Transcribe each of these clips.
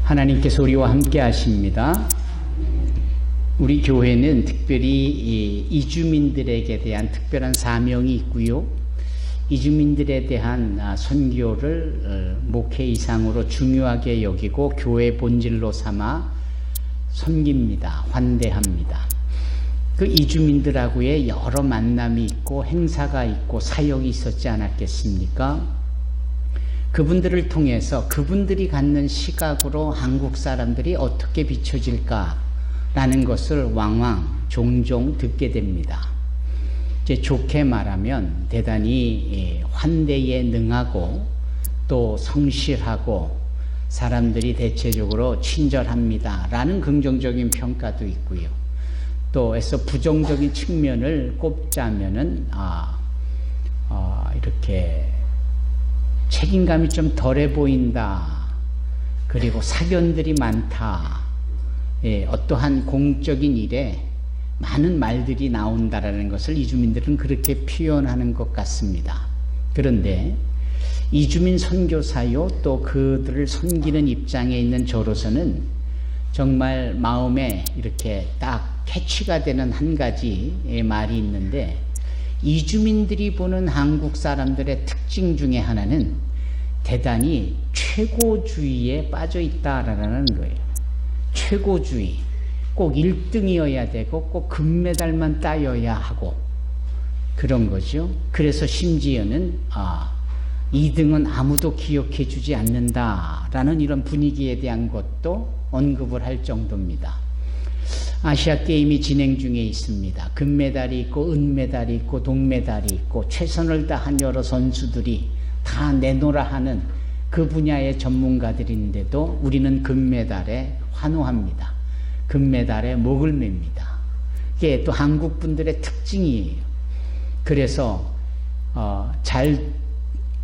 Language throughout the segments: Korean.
하나님께서 우리와 함께 하십니다. 우리 교회는 특별히 이주민들에게 대한 특별한 사명이 있고요. 이주민들에 대한 선교를 목회 이상으로 중요하게 여기고 교회 본질로 삼아 섬깁니다. 환대합니다. 그 이주민들하고의 여러 만남이 있고 행사가 있고 사역이 있었지 않았겠습니까? 그분들을 통해서 그분들이 갖는 시각으로 한국 사람들이 어떻게 비춰질까라는 것을 종종 듣게 됩니다. 이제 좋게 말하면 대단히 환대에 능하고 또 성실하고 사람들이 대체적으로 친절합니다라는 긍정적인 평가도 있고요. 또 애써 부정적인 측면을 꼽자면은 이렇게 책임감이 좀 덜해 보인다. 그리고 사견들이 많다. 어떠한 공적인 일에 많은 말들이 나온다라는 것을 이주민들은 그렇게 표현하는 것 같습니다. 그런데 이주민 선교사요 또 그들을 섬기는 입장에 있는 저로서는 정말 마음에 이렇게 딱 캐치가 되는 한 가지의 말이 있는데, 이주민들이 보는 한국 사람들의 특징 중에 하나는 대단히 최고주의에 빠져 있다라는 거예요. 최고주의. 꼭 1등이어야 되고 꼭 금메달만 따여야 하고 그런 거죠. 그래서 심지어는 2등은 아무도 기억해 주지 않는다라는 이런 분위기에 대한 것도 언급을 할 정도입니다. 아시아 게임이 진행 중에 있습니다. 금메달이 있고 은메달이 있고 동메달이 있고 최선을 다한 여러 선수들이 다 내놓으라 하는 그 분야의 전문가들인데도 우리는 금메달에 환호합니다. 금메달에 목을 맵니다. 이게 또 한국 분들의 특징이에요. 그래서 잘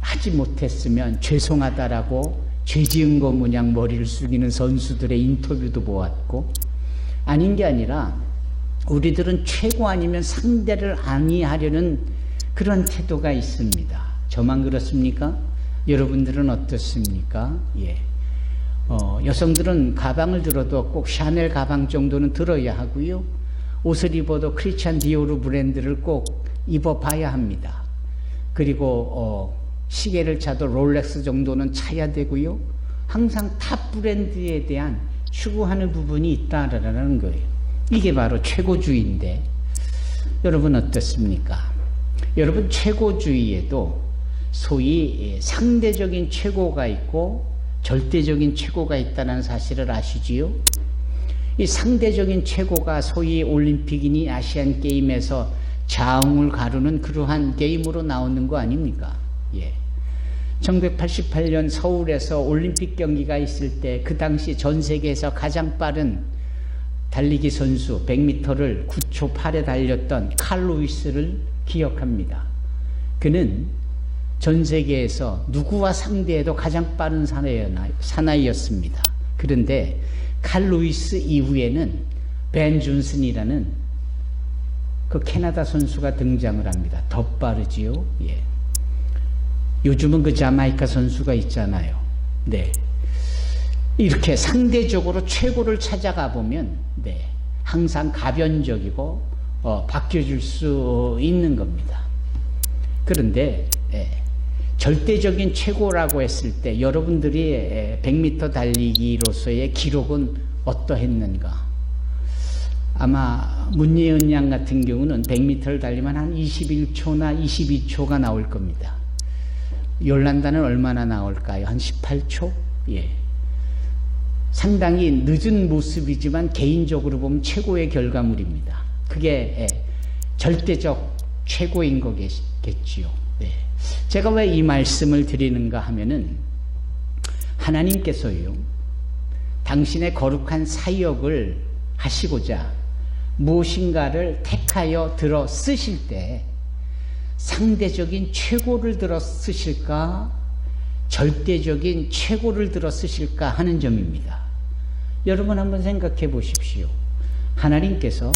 하지 못했으면 죄송하다라고 죄 지은 것 마냥 머리를 숙이는 선수들의 인터뷰도 보았고, 아닌 게 아니라 우리들은 최고 아니면 상대를 아니하려는 그런 태도가 있습니다. 저만 그렇습니까? 여러분들은 어떻습니까? 여성들은 가방을 들어도 꼭 샤넬 가방 정도는 들어야 하고요. 옷을 입어도 크리스찬 디오르 브랜드를 꼭 입어봐야 합니다. 그리고 시계를 차도 롤렉스 정도는 차야 되고요. 항상 탑 브랜드에 대한 추구하는 부분이 있다라는 거예요. 이게 바로 최고주의인데 여러분 어떻습니까? 여러분 최고주의에도 소위 상대적인 최고가 있고 절대적인 최고가 있다는 사실을 아시지요? 이 상대적인 최고가 소위 올림픽이니 아시안 게임에서 자웅을 가르는 그러한 게임으로 나오는 거 아닙니까? 1988년 서울에서 올림픽 경기가 있을 때 그 당시 전 세계에서 가장 빠른 달리기 선수 100m를 9초 8에 달렸던 칼 루이스를 기억합니다. 그는 전 세계에서 누구와 상대해도 가장 빠른 사나이였습니다. 그런데 칼 루이스 이후에는 벤 존슨이라는 그 캐나다 선수가 등장을 합니다. 더 빠르지요? 요즘은 그 자마이카 선수가 있잖아요. 이렇게 상대적으로 최고를 찾아가 보면 항상 가변적이고 바뀌어질 수 있는 겁니다. 그런데 절대적인 최고라고 했을 때 여러분들이 100m 달리기로서의 기록은 어떠했는가? 아마 문예은 양 같은 경우는 100m를 달리면 한 21초나 22초가 나올 겁니다. 요란다는 얼마나 나올까요? 한 18초? 상당히 늦은 모습이지만 개인적으로 보면 최고의 결과물입니다. 그게 절대적 최고인 거겠지요. 제가 왜 이 말씀을 드리는가 하면은 하나님께서요, 당신의 거룩한 사역을 하시고자 무엇인가를 택하여 들어 쓰실 때 상대적인 최고를 들어 쓰실까 절대적인 최고를 들어 쓰실까 하는 점입니다. 여러분 한번 생각해 보십시오. 하나님께서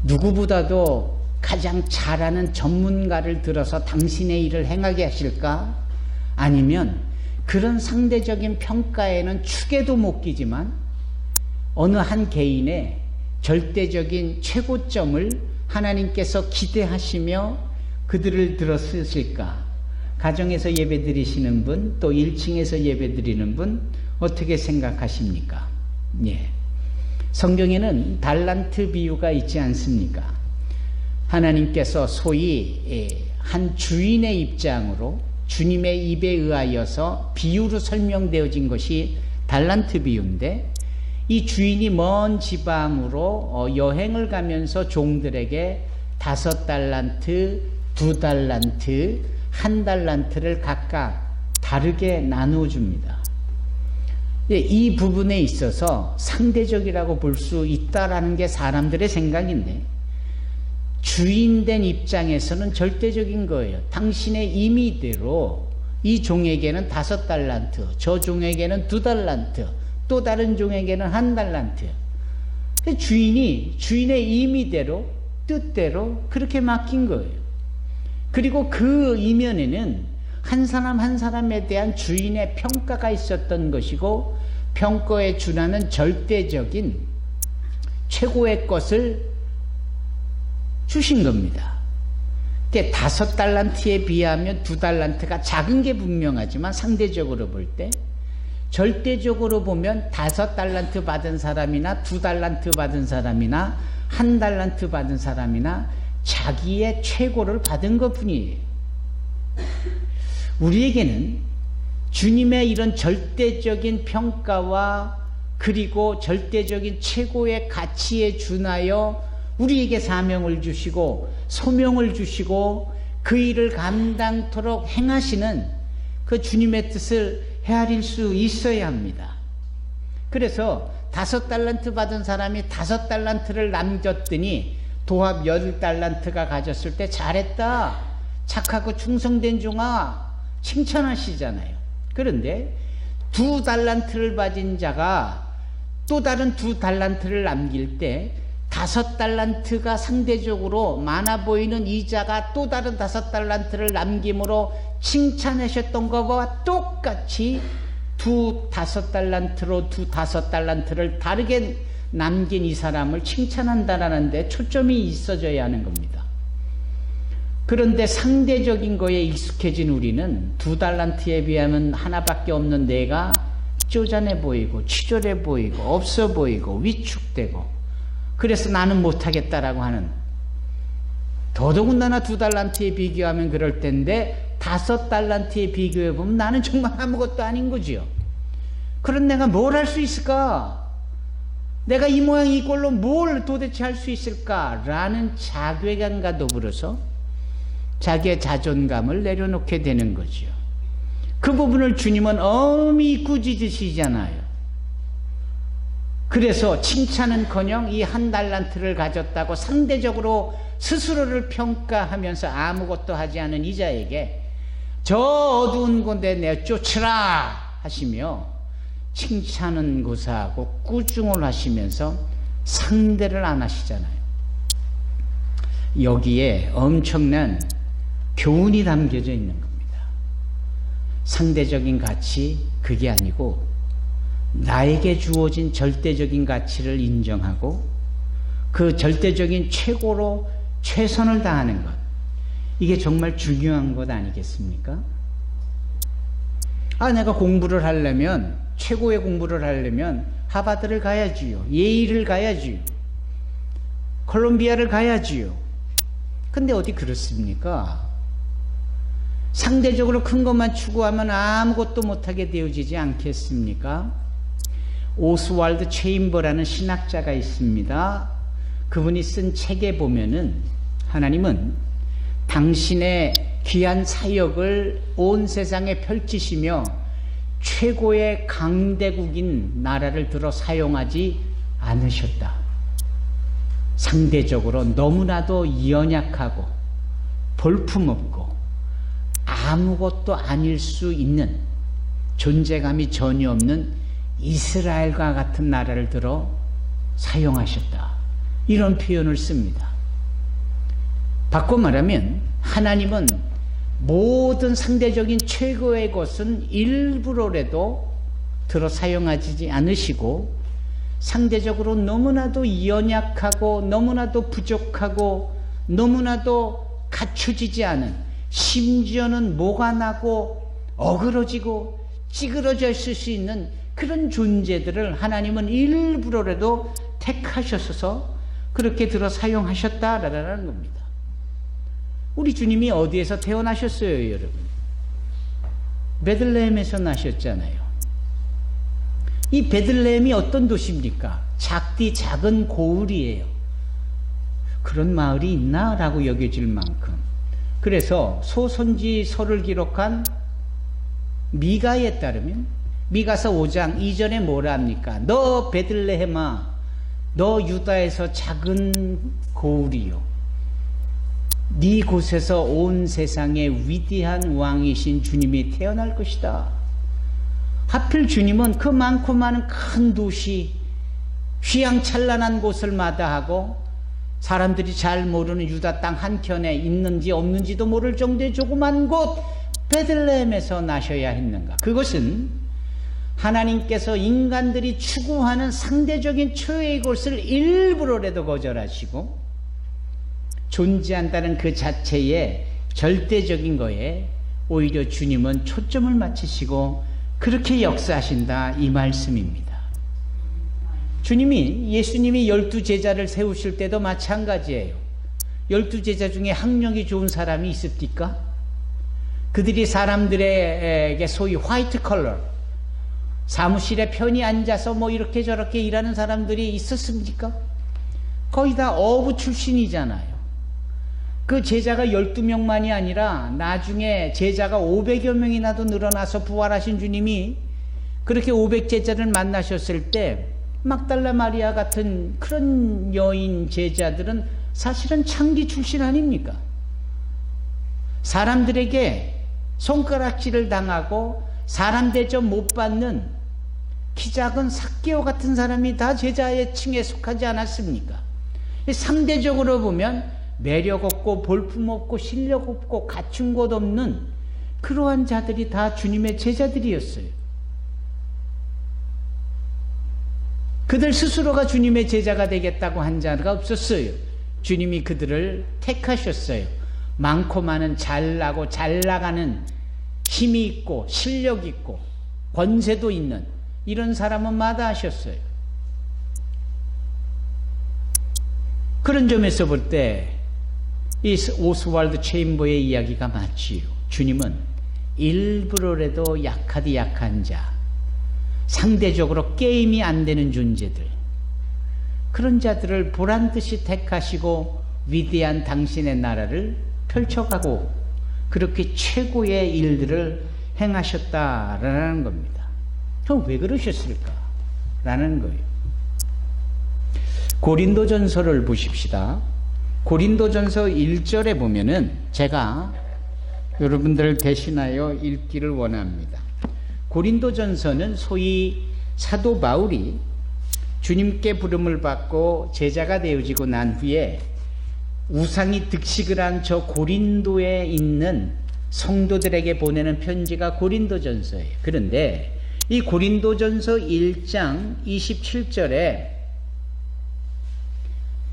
누구보다도 가장 잘하는 전문가를 들어서 당신의 일을 행하게 하실까? 아니면 그런 상대적인 평가에는 축에도 못 끼지만 어느 한 개인의 절대적인 최고점을 하나님께서 기대하시며 그들을 들어 쓰실까? 가정에서 예배 드리시는 분, 또 1층에서 예배 드리는 분 어떻게 생각하십니까? 예. 성경에는 달란트 비유가 있지 않습니까? 하나님께서 소위 한 주인의 입장으로 주님의 입에 의하여서 비유로 설명되어진 것이 달란트 비유인데, 이 주인이 먼 지방으로 여행을 가면서 종들에게 5달란트, 2달란트, 1달란트를 각각 다르게 나누어 줍니다. 이 부분에 있어서 상대적이라고 볼 수 있다라는 게 사람들의 생각인데, 주인된 입장에서는 절대적인 거예요. 당신의 임의대로 이 종에게는 5달란트, 저 종에게는 2달란트, 또 다른 종에게는 1달란트. 주인의 임의대로, 뜻대로 그렇게 맡긴 거예요. 그리고 그 이면에는 한 사람 한 사람에 대한 주인의 평가가 있었던 것이고, 평가에 준하는 절대적인 최고의 것을 주신 겁니다. 5달란트에 비하면 2달란트가 작은 게 분명하지만 상대적으로 볼 때, 절대적으로 보면 5달란트 받은 사람이나 2달란트 받은 사람이나 1달란트 받은 사람이나 자기의 최고를 받은 것 뿐이에요. 우리에게는 주님의 이런 절대적인 평가와 그리고 절대적인 최고의 가치에 준하여 우리에게 사명을 주시고 소명을 주시고 그 일을 감당토록 행하시는 그 주님의 뜻을 헤아릴 수 있어야 합니다. 그래서 5달란트 받은 사람이 5달란트를 남겼더니 도합 10달란트가 가졌을 때 잘했다, 착하고 충성된 종아, 칭찬하시잖아요. 그런데 2달란트를 받은 자가 또 다른 2달란트를 남길 때 5달란트가 상대적으로 많아 보이는 이 자가 또 다른 5달란트를 남김으로 칭찬하셨던 것과 똑같이 5달란트로 5달란트를 다르게 남긴 이 사람을 칭찬한다라는 데 초점이 있어져야 하는 겁니다. 그런데 상대적인 거에 익숙해진 우리는 2달란트에 비하면 하나밖에 없는 내가 쪼잔해 보이고 치졸해 보이고 없어 보이고 위축되고, 그래서 나는 못하겠다라고 하는, 더더군다나 2달란트에 비교하면 그럴 텐데 5달란트에 비교해보면 나는 정말 아무것도 아닌 거지요. 그런 내가 뭘 할 수 있을까? 내가 이 모양 이 꼴로 뭘 도대체 할 수 있을까라는 자괴감과 더불어서 자기의 자존감을 내려놓게 되는 거죠. 그 부분을 주님은 엄히 꾸짖으시잖아요. 그래서 칭찬은커녕 이 1달란트를 가졌다고 상대적으로 스스로를 평가하면서 아무것도 하지 않은 이자에게 저 어두운 곳에 내쫓으라 하시며 칭찬은 고사하고 꾸중을 하시면서 상대를 안 하시잖아요. 여기에 엄청난 교훈이 담겨져 있는 겁니다. 상대적인 가치, 그게 아니고 나에게 주어진 절대적인 가치를 인정하고 그 절대적인 최고로 최선을 다하는 것, 이게 정말 중요한 것 아니겠습니까? 내가 공부를 하려면, 최고의 공부를 하려면 하버드를 가야지요, 예일을 가야지요, 콜롬비아를 가야지요. 근데 어디 그렇습니까? 상대적으로 큰 것만 추구하면 아무것도 못하게 되어지지 않겠습니까? 오스왈드 체인버라는 신학자가 있습니다. 그분이 쓴 책에 보면은 하나님은 당신의 귀한 사역을 온 세상에 펼치시며 최고의 강대국인 나라를 들어 사용하지 않으셨다. 상대적으로 너무나도 연약하고 볼품없고 아무것도 아닐 수 있는, 존재감이 전혀 없는 이스라엘과 같은 나라를 들어 사용하셨다. 이런 표현을 씁니다. 바꿔 말하면 하나님은 모든 상대적인 최고의 것은 일부러라도 들어 사용하지 않으시고 상대적으로 너무나도 연약하고 너무나도 부족하고 너무나도 갖춰지지 않은, 심지어는 뭐가 나고 어그러지고 찌그러져 있을 수 있는 그런 존재들을 하나님은 일부러라도 택하셔서 그렇게 들어 사용하셨다라는 겁니다. 우리 주님이 어디에서 태어나셨어요, 여러분? 베들레헴에서 나셨잖아요. 이 베들레헴이 어떤 도시입니까? 작은 고을이에요. 그런 마을이 있나? 라고 여겨질 만큼. 그래서 소선지서를 기록한 미가에 따르면 미가서 5장 이전에 뭐라 합니까? 너 베들레헴아, 너 유다에서 작은 고을이요, 네 곳에서 온 세상에 위대한 왕이신 주님이 태어날 것이다. 하필 주님은 그 많고 많은 큰 도시, 휘황찬란한 곳을 마다하고 사람들이 잘 모르는 유다 땅 한켠에 있는지 없는지도 모를 정도의 조그만 곳 베들레헴에서 나셔야 했는가? 그것은 하나님께서 인간들이 추구하는 상대적인 최후의 곳을 일부러라도 거절하시고 존재한다는 그 자체의 절대적인 거에 오히려 주님은 초점을 맞추시고 그렇게 역사하신다, 이 말씀입니다. 예수님이 12제자를 세우실 때도 마찬가지예요. 12제자 중에 학력이 좋은 사람이 있습니까? 그들이 사람들에게 소위 화이트 컬러, 사무실에 편히 앉아서 뭐 이렇게 저렇게 일하는 사람들이 있었습니까? 거의 다 어부 출신이잖아요. 그 제자가 12명만이 아니라 나중에 제자가 500여 명이나도 늘어나서 부활하신 주님이 그렇게 500제자를 만나셨을 때 막달라 마리아 같은 그런 여인 제자들은 사실은 창기 출신 아닙니까? 사람들에게 손가락질을 당하고 사람 대접 못 받는 키 작은 삭개오 같은 사람이 다 제자의 층에 속하지 않았습니까? 상대적으로 보면 매력 없고 볼품 없고 실력 없고 갖춘 것 없는 그러한 자들이 다 주님의 제자들이었어요. 그들 스스로가 주님의 제자가 되겠다고 한 자가 없었어요. 주님이 그들을 택하셨어요. 많고 많은 잘나고 잘 나가는 힘이 있고 실력 있고 권세도 있는 이런 사람은 마다하셨어요. 그런 점에서 볼 때 이 오스왈드 체인버의 이야기가 맞지요. 주님은 일부러라도 약하디 약한 자, 상대적으로 게임이 안 되는 존재들, 그런 자들을 보란듯이 택하시고 위대한 당신의 나라를 펼쳐가고 그렇게 최고의 일들을 행하셨다라는 겁니다. 그럼 왜 그러셨을까? 라는 거예요. 고린도전서를 보십시다. 고린도전서 1절에 보면은 제가 여러분들을 대신하여 읽기를 원합니다. 고린도전서는 소위 사도 바울이 주님께 부름을 받고 제자가 되어지고 난 후에 우상이 득식을 한 저 고린도에 있는 성도들에게 보내는 편지가 고린도전서예요. 그런데 이 고린도전서 1장 27절에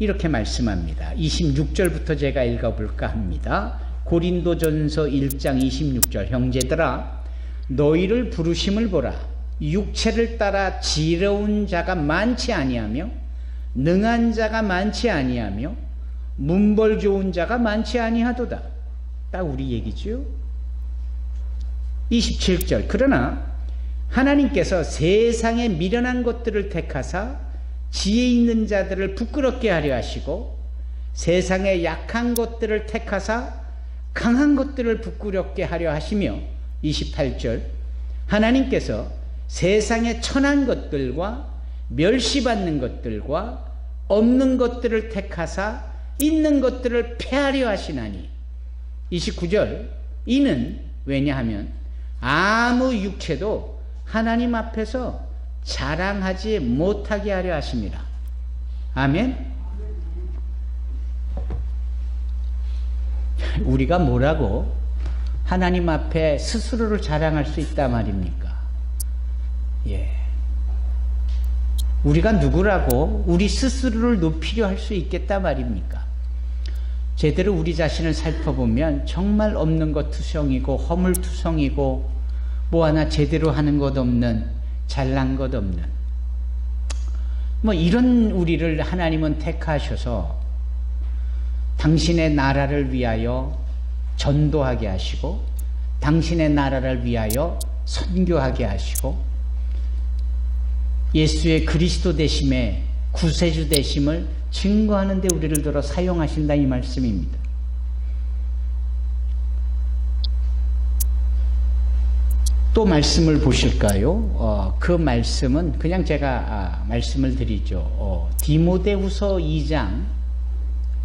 이렇게 말씀합니다. 26절부터 제가 읽어볼까 합니다. 고린도전서 1장 26절. 형제들아, 너희를 부르심을 보라. 육체를 따라 지혜로운 자가 많지 아니하며 능한 자가 많지 아니하며 문벌 좋은 자가 많지 아니하도다. 딱 우리 얘기죠. 27절. 그러나 하나님께서 세상에 미련한 것들을 택하사 지혜 있는 자들을 부끄럽게 하려 하시고 세상에 약한 것들을 택하사 강한 것들을 부끄럽게 하려 하시며 28절. 하나님께서 세상에 천한 것들과 멸시받는 것들과 없는 것들을 택하사 있는 것들을 폐하려 하시나니 29절. 이는 왜냐하면 아무 육체도 하나님 앞에서 자랑하지 못하게 하려 하십니다. 아멘. 우리가 뭐라고 하나님 앞에 스스로를 자랑할 수 있단 말입니까? 예. 우리가 누구라고 우리 스스로를 높이려 할 수 있겠다 말입니까? 제대로 우리 자신을 살펴보면 정말 없는 것 투성이고 허물투성이고 뭐 하나 제대로 하는 것 없는, 잘난 것 없는, 뭐 이런 우리를 하나님은 택하셔서 당신의 나라를 위하여 전도하게 하시고 당신의 나라를 위하여 선교하게 하시고 예수의 그리스도 되심에 구세주 되심을 증거하는 데 우리를 들어 사용하신다 이 말씀입니다. 또 말씀을 보실까요? 그 말씀은 그냥 제가 말씀을 드리죠. 디모데후서 2장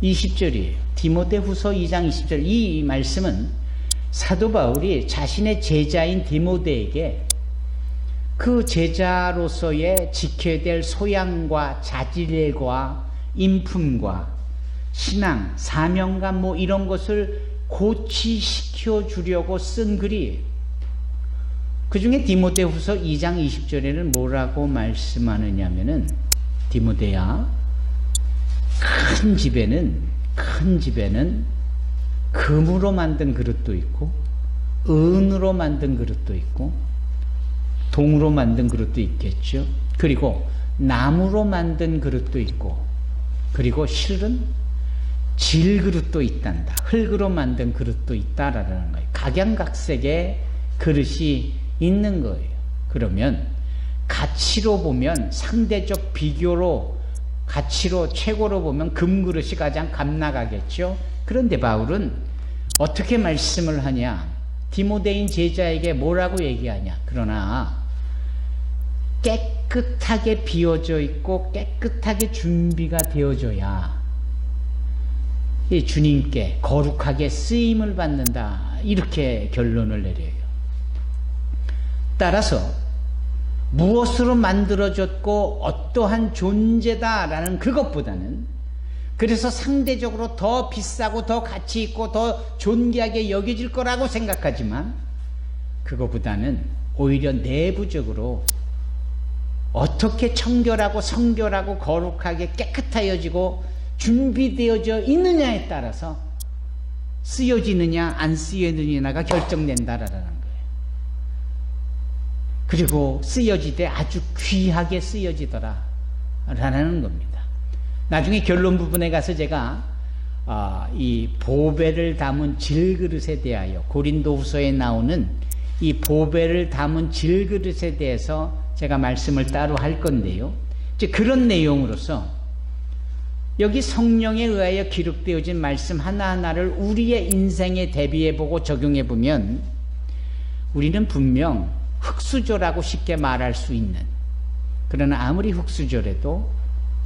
20절이에요. 디모데후서 2장 20절. 이 말씀은 사도 바울이 자신의 제자인 디모데에게 그 제자로서의 지켜야 될 소양과 자질과 인품과 신앙, 사명감 뭐 이런 것을 고취시켜 주려고 쓴 글이에요. 그 중에 디모데후서 2장 20절에는 뭐라고 말씀하느냐면은 디모데야, 큰 집에는 금으로 만든 그릇도 있고 은으로 만든 그릇도 있고 동으로 만든 그릇도 있겠죠. 그리고 나무로 만든 그릇도 있고 그리고 실은 질그릇도 있단다. 흙으로 만든 그릇도 있다라는 거예요. 각양각색의 그릇이 있는 거예요. 그러면 가치로 보면 상대적 비교로 가치로 최고로 보면 금그릇이 가장 값나가겠죠. 그런데 바울은 어떻게 말씀을 하냐? 디모데인 제자에게 뭐라고 얘기하냐? 그러나 깨끗하게 비워져 있고 깨끗하게 준비가 되어져야 이 주님께 거룩하게 쓰임을 받는다. 이렇게 결론을 내려요. 따라서 무엇으로 만들어졌고 어떠한 존재다라는 그것보다는 그래서 상대적으로 더 비싸고 더 가치 있고 더 존귀하게 여겨질 거라고 생각하지만 그것보다는 오히려 내부적으로 어떻게 청결하고 성결하고 거룩하게 깨끗하여지고 준비되어져 있느냐에 따라서 쓰여지느냐 안 쓰여지느냐가 결정된다라는 거예요. 그리고 쓰여지되 아주 귀하게 쓰여지더라 라는 겁니다. 나중에 결론 부분에 가서 제가 이 보배를 담은 질그릇에 대하여 고린도후서에 나오는 이 보배를 담은 질그릇에 대해서 제가 말씀을 따로 할 건데요. 이제 그런 내용으로서 여기 성령에 의하여 기록되어진 말씀 하나하나를 우리의 인생에 대비해보고 적용해보면 우리는 분명 흙수저라고 쉽게 말할 수 있는, 그러나 아무리 흙수저라도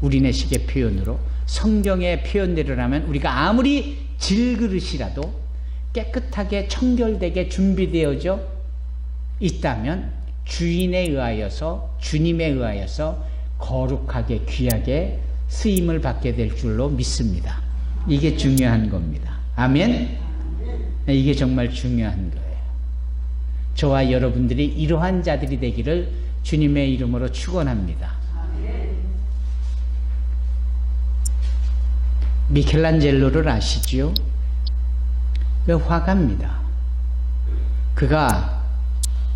우리네식의 표현으로 성경의 표현대로라면 우리가 아무리 질그릇이라도 깨끗하게 청결되게 준비되어져 있다면 주인에 의하여서 주님에 의하여서 거룩하게 귀하게 쓰임을 받게 될 줄로 믿습니다. 이게 중요한 겁니다. 아멘? 이게 정말 중요한 거예요. 저와 여러분들이 이러한 자들이 되기를 주님의 이름으로 축원합니다. 미켈란젤로를 아시죠? 그 화가입니다. 그가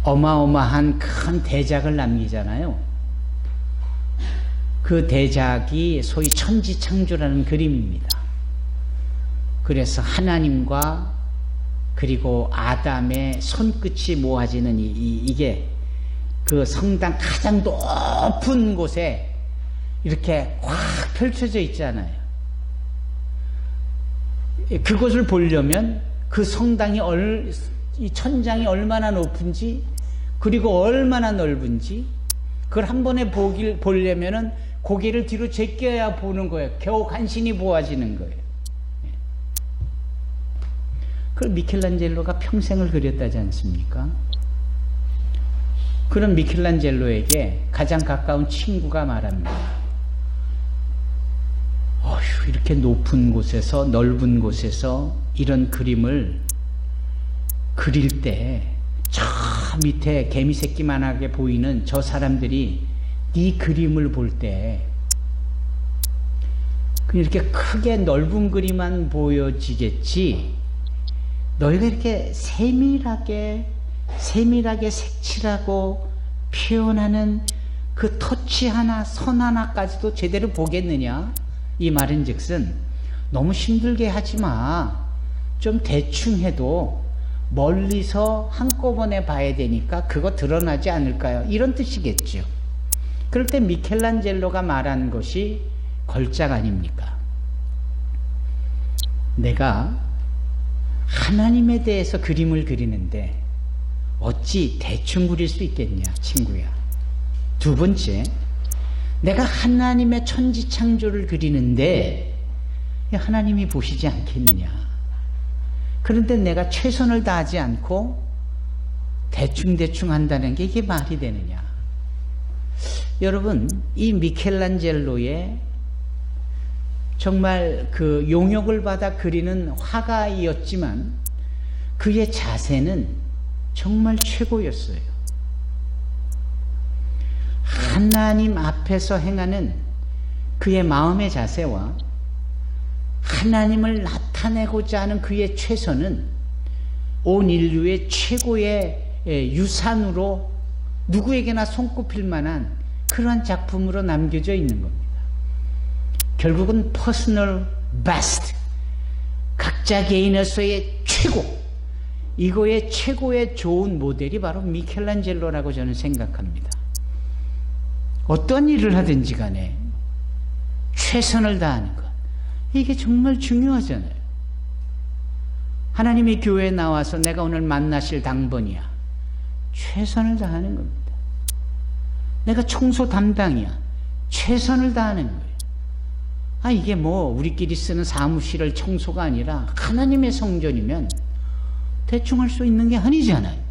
어마어마한 큰 대작을 남기잖아요. 그 대작이 소위 천지창조라는 그림입니다. 그래서 하나님과 그리고 아담의 손끝이 모아지는 이게 그 성당 가장 높은 곳에 이렇게 확 펼쳐져 있잖아요. 그것을 보려면 그 성당이 이 천장이 얼마나 높은지 그리고 얼마나 넓은지 그걸 한 번에 보려면은 고개를 뒤로 제껴야 보는 거예요. 겨우 간신히 보아지는 거예요. 그걸 미켈란젤로가 평생을 그렸다지 않습니까? 그런 미켈란젤로에게 가장 가까운 친구가 말합니다. 어휴, 이렇게 높은 곳에서 넓은 곳에서 이런 그림을 그릴 때 저 밑에 개미 새끼만하게 보이는 저 사람들이 네 그림을 볼 때 이렇게 크게 넓은 그림만 보여지겠지, 너희가 이렇게 세밀하게 색칠하고 표현하는 그 터치 하나, 선 하나까지도 제대로 보겠느냐? 이 말인즉슨 너무 힘들게 하지 마. 좀 대충 해도 멀리서 한꺼번에 봐야 되니까 그거 드러나지 않을까요? 이런 뜻이겠죠. 그럴 때 미켈란젤로가 말한 것이 걸작 아닙니까? 내가 하나님에 대해서 그림을 그리는데 어찌 대충 그릴 수 있겠냐, 친구야. 두 번째, 내가 하나님의 천지창조를 그리는데 하나님이 보시지 않겠느냐. 그런데 내가 최선을 다하지 않고 대충 한다는 게 이게 말이 되느냐. 여러분, 이 미켈란젤로의 정말 그 용역을 받아 그리는 화가이었지만 그의 자세는 정말 최고였어요. 하나님 앞에서 행하는 그의 마음의 자세와 하나님을 나타내고자 하는 그의 최선은 온 인류의 최고의 유산으로 누구에게나 손꼽힐 만한 그러한 작품으로 남겨져 있는 겁니다. 결국은 퍼스널 베스트, 각자 개인에서의 최고, 이거의 최고의 좋은 모델이 바로 미켈란젤로라고 저는 생각합니다. 어떤 일을 하든지 간에 최선을 다하는 것, 이게 정말 중요하잖아요. 하나님의 교회에 나와서 내가 오늘 만나실 당번이야, 최선을 다하는 겁니다. 내가 청소 담당이야, 최선을 다하는 거예요. 이게 뭐 우리끼리 쓰는 사무실을 청소가 아니라 하나님의 성전이면 대충 할 수 있는 게 아니잖아요.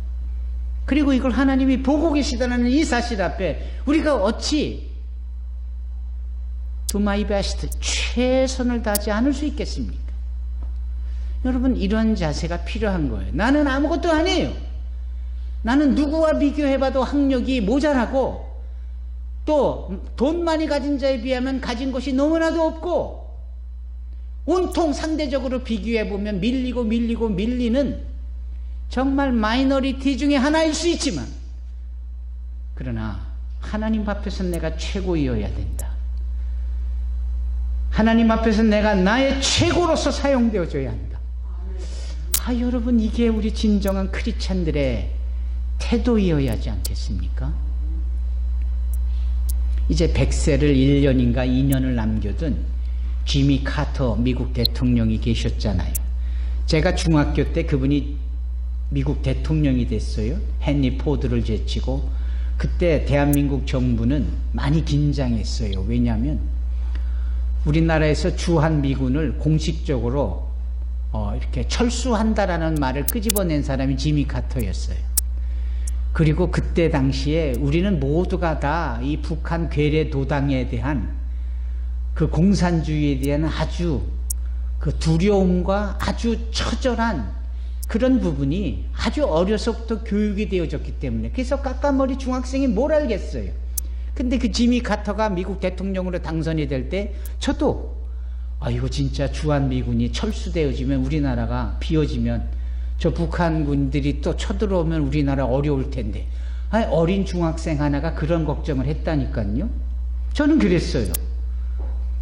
그리고 이걸 하나님이 보고 계시다는 이 사실 앞에 우리가 어찌 do my best, 최선을 다하지 않을 수 있겠습니까? 여러분, 이런 자세가 필요한 거예요. 나는 아무것도 아니에요. 나는 누구와 비교해봐도 학력이 모자라고 또 돈 많이 가진 자에 비하면 가진 것이 너무나도 없고 온통 상대적으로 비교해보면 밀리는 정말 마이너리티 중에 하나일 수 있지만, 그러나 하나님 앞에서 내가 최고이어야 된다. 하나님 앞에서 내가 나의 최고로서 사용되어져야 한다. 여러분, 이게 우리 진정한 크리스찬들의 태도이어야 하지 않겠습니까? 이제 100세를 1년인가 2년을 남겨둔 지미 카터 미국 대통령이 계셨잖아요. 제가 중학교 때 그분이 미국 대통령이 됐어요. 헨리 포드를 제치고. 그때 대한민국 정부는 많이 긴장했어요. 왜냐하면 우리나라에서 주한미군을 공식적으로 이렇게 철수한다라는 말을 끄집어낸 사람이 지미 카터였어요. 그리고 그때 당시에 우리는 모두가 다 이 북한 괴뢰 도당에 대한 그 공산주의에 대한 아주 그 두려움과 아주 처절한 그런 부분이 아주 어려서부터 교육이 되어졌기 때문에, 그래서 깎아머리 중학생이 뭘 알겠어요. 근데 그 지미 카터가 미국 대통령으로 당선이 될 때 저도 이거 진짜 주한미군이 철수되어지면, 우리나라가 비어지면 저 북한군들이 또 쳐들어오면 우리나라 어려울 텐데, 어린 중학생 하나가 그런 걱정을 했다니까요. 저는 그랬어요.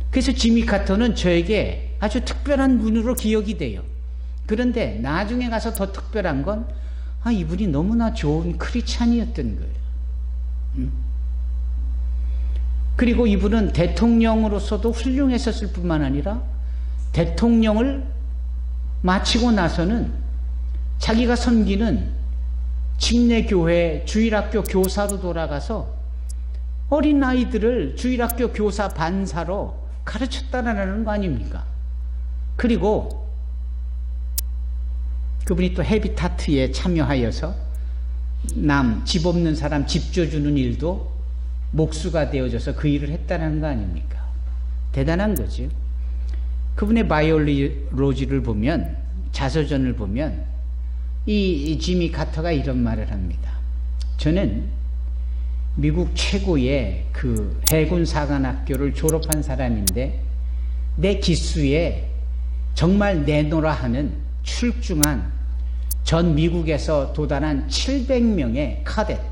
그래서 지미 카터는 저에게 아주 특별한 분으로 기억이 돼요. 그런데 나중에 가서 더 특별한 건 이분이 너무나 좋은 크리스찬이었던 거예요. 그리고 이분은 대통령으로서도 훌륭했었을 뿐만 아니라 대통령을 마치고 나서는 자기가 섬기는 침례교회 주일학교 교사로 돌아가서 어린아이들을 주일학교 교사 반사로 가르쳤다라는 거 아닙니까? 그리고 그분이 또 헤비타트에 참여하여서 집 없는 사람 집 줘주는 일도 목수가 되어져서 그 일을 했다는 거 아닙니까? 대단한 거죠. 그분의 바이올로지를 보면, 자서전을 보면 이 지미 카터가 이런 말을 합니다. 저는 미국 최고의 그 해군 사관학교를 졸업한 사람인데 내 기수에 정말 내노라 하는 출중한 전 미국에서 도달한 700명의 카뎃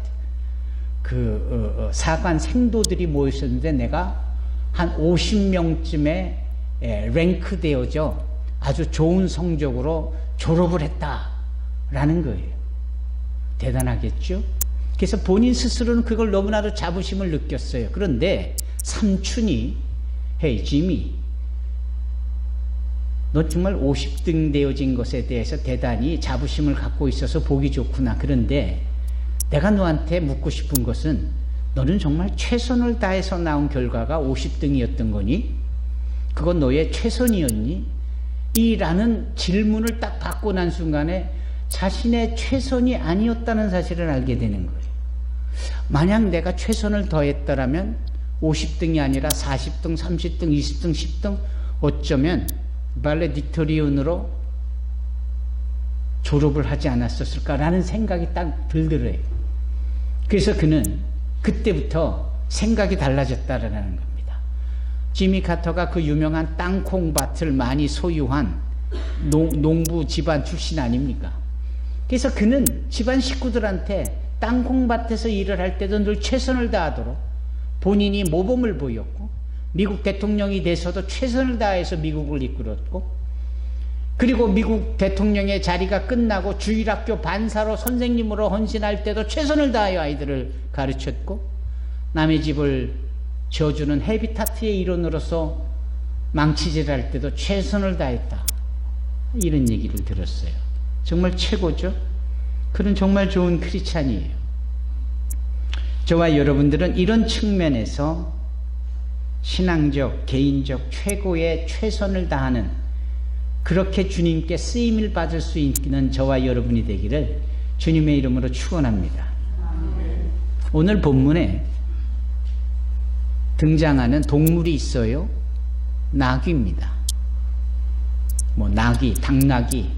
사관 생도들이 모였었는데 내가 한 50명쯤에 랭크되어져 아주 좋은 성적으로 졸업을 했다라는 거예요. 대단하겠죠? 그래서 본인 스스로는 그걸 너무나도 자부심을 느꼈어요. 그런데 삼촌이 헤이 지미, 너 정말 50등 되어진 것에 대해서 대단히 자부심을 갖고 있어서 보기 좋구나. 그런데 내가 너한테 묻고 싶은 것은 너는 정말 최선을 다해서 나온 결과가 50등이었던 거니? 그건 너의 최선이었니? 이라는 질문을 딱 받고 난 순간에 자신의 최선이 아니었다는 사실을 알게 되는 거예요. 만약 내가 최선을 더했더라면 50등이 아니라 40등, 30등, 20등, 10등 어쩌면 발레딕토리온으로 졸업을 하지 않았었을까라는 생각이 딱 들더래요. 그래서 그는 그때부터 생각이 달라졌다라는 겁니다. 지미 카터가 그 유명한 땅콩밭을 많이 소유한 농부 집안 출신 아닙니까? 그래서 그는 집안 식구들한테 땅콩밭에서 일을 할 때도 늘 최선을 다하도록 본인이 모범을 보였고 미국 대통령이 돼서도 최선을 다해서 미국을 이끌었고 그리고 미국 대통령의 자리가 끝나고 주일학교 반사로 선생님으로 헌신할 때도 최선을 다하여 아이들을 가르쳤고 남의 집을 지어주는 헤비타트의 일원으로서 망치질할 때도 최선을 다했다. 이런 얘기를 들었어요. 정말 최고죠? 그는 정말 좋은 크리스찬이에요. 저와 여러분들은 이런 측면에서 신앙적, 개인적 최고의 최선을 다하는 그렇게 주님께 쓰임을 받을 수 있는 저와 여러분이 되기를 주님의 이름으로 축원합니다. 오늘 본문에 등장하는 동물이 있어요. 나귀입니다. 나귀, 당나귀,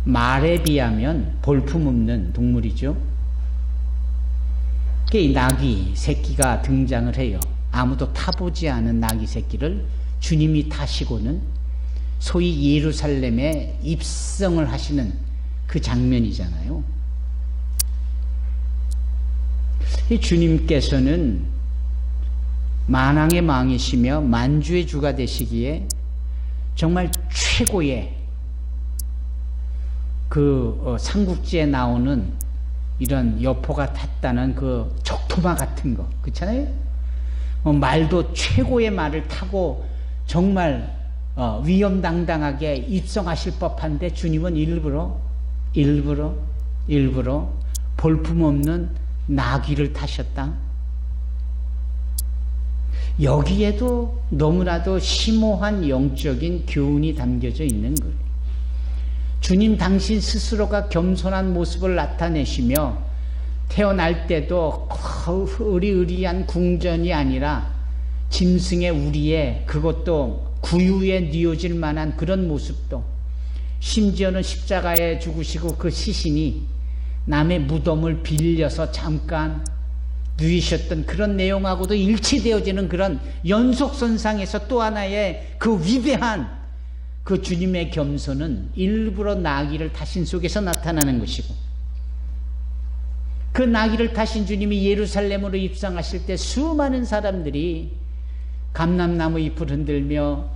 말에 비하면 볼품없는 동물이죠. 이 나귀 새끼가 등장을 해요. 아무도 타보지 않은 나귀 새끼를 주님이 타시고는 소위 예루살렘에 입성을 하시는 그 장면이잖아요. 이 주님께서는 만왕의 왕이시며 만주의 주가 되시기에 정말 최고의 그 삼국지에 나오는 이런 여포가 탔다는 그 적토마 같은 거, 그렇잖아요? 말도 최고의 말을 타고 정말 위험당당하게 입성하실 법한데 주님은 일부러 볼품없는 나귀를 타셨다. 여기에도 너무나도 심오한 영적인 교훈이 담겨져 있는 거예요. 주님 당신 스스로가 겸손한 모습을 나타내시며 태어날 때도 의리의리한 궁전이 아니라 짐승의 우리의 그것도 구유에 뉘어질 만한 그런 모습도 심지어는 십자가에 죽으시고 그 시신이 남의 무덤을 빌려서 잠깐 누이셨던 그런 내용하고도 일치되어지는 그런 연속선상에서 또 하나의 그 위대한 그 주님의 겸손은 일부러 나귀를 타신 속에서 나타나는 것이고 그 나귀를 타신 주님이 예루살렘으로 입성하실 때 수많은 사람들이 감람나무 잎을 흔들며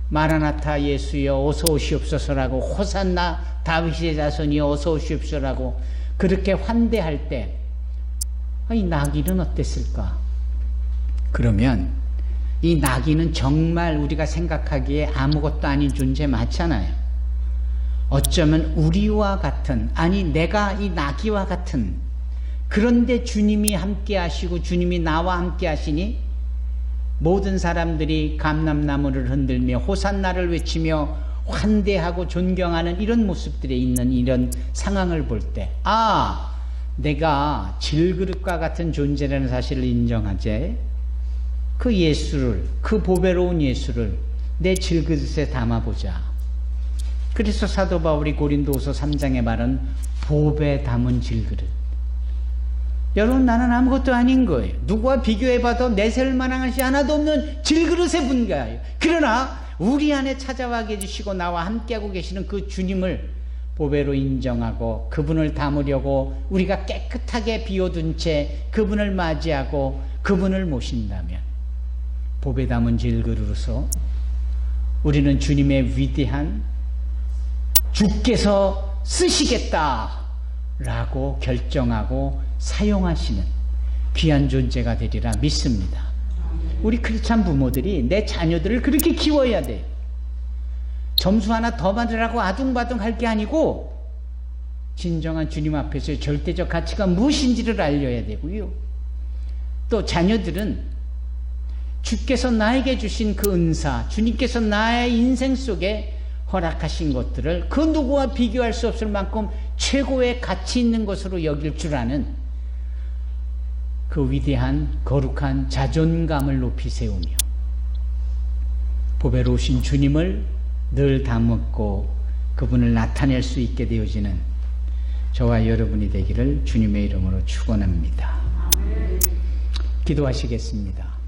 마라나타 예수여 어서 오시옵소서라고 호산나 다윗의 자손이여 어서 오시옵소서라고 그렇게 환대할 때 이 나귀는 어땠을까? 그러면 이 나귀는 정말 우리가 생각하기에 아무것도 아닌 존재 맞잖아요. 어쩌면 우리와 같은, 아니 내가 이 나귀와 같은, 그런데 주님이 함께 하시고 주님이 나와 함께 하시니 모든 사람들이 감람나무를 흔들며 호산나를 외치며 환대하고 존경하는 이런 모습들에 있는 이런 상황을 볼 때 내가 질그릇과 같은 존재라는 사실을 인정하지 그 예수를, 그 보배로운 예수를 내 질그릇에 담아보자. 그래서 사도 바울이 고린도후서 3장에 말한 보배 담은 질그릇. 여러분, 나는 아무것도 아닌 거예요. 누구와 비교해봐도 내세울 만한 것이 하나도 없는 질그릇에 불과해요. 그러나 우리 안에 찾아와 계시고 나와 함께하고 계시는 그 주님을 보배로 인정하고 그분을 담으려고 우리가 깨끗하게 비워둔 채 그분을 맞이하고 그분을 모신다면 보배 담은 질그릇으로서 우리는 주님의 위대한 주께서 쓰시겠다라고 결정하고 사용하시는 귀한 존재가 되리라 믿습니다. 우리 크리스찬 부모들이 내 자녀들을 그렇게 키워야 돼요. 점수 하나 더 받으라고 아둥바둥 할 게 아니고 진정한 주님 앞에서의 절대적 가치가 무엇인지를 알려야 되고요. 또 자녀들은 주께서 나에게 주신 그 은사, 주님께서 나의 인생 속에 허락하신 것들을 그 누구와 비교할 수 없을 만큼 최고의 가치 있는 것으로 여길 줄 아는 그 위대한 거룩한 자존감을 높이 세우며 보배로우신 주님을 늘 담고 그분을 나타낼 수 있게 되어지는 저와 여러분이 되기를 주님의 이름으로 축원합니다. 기도하시겠습니다.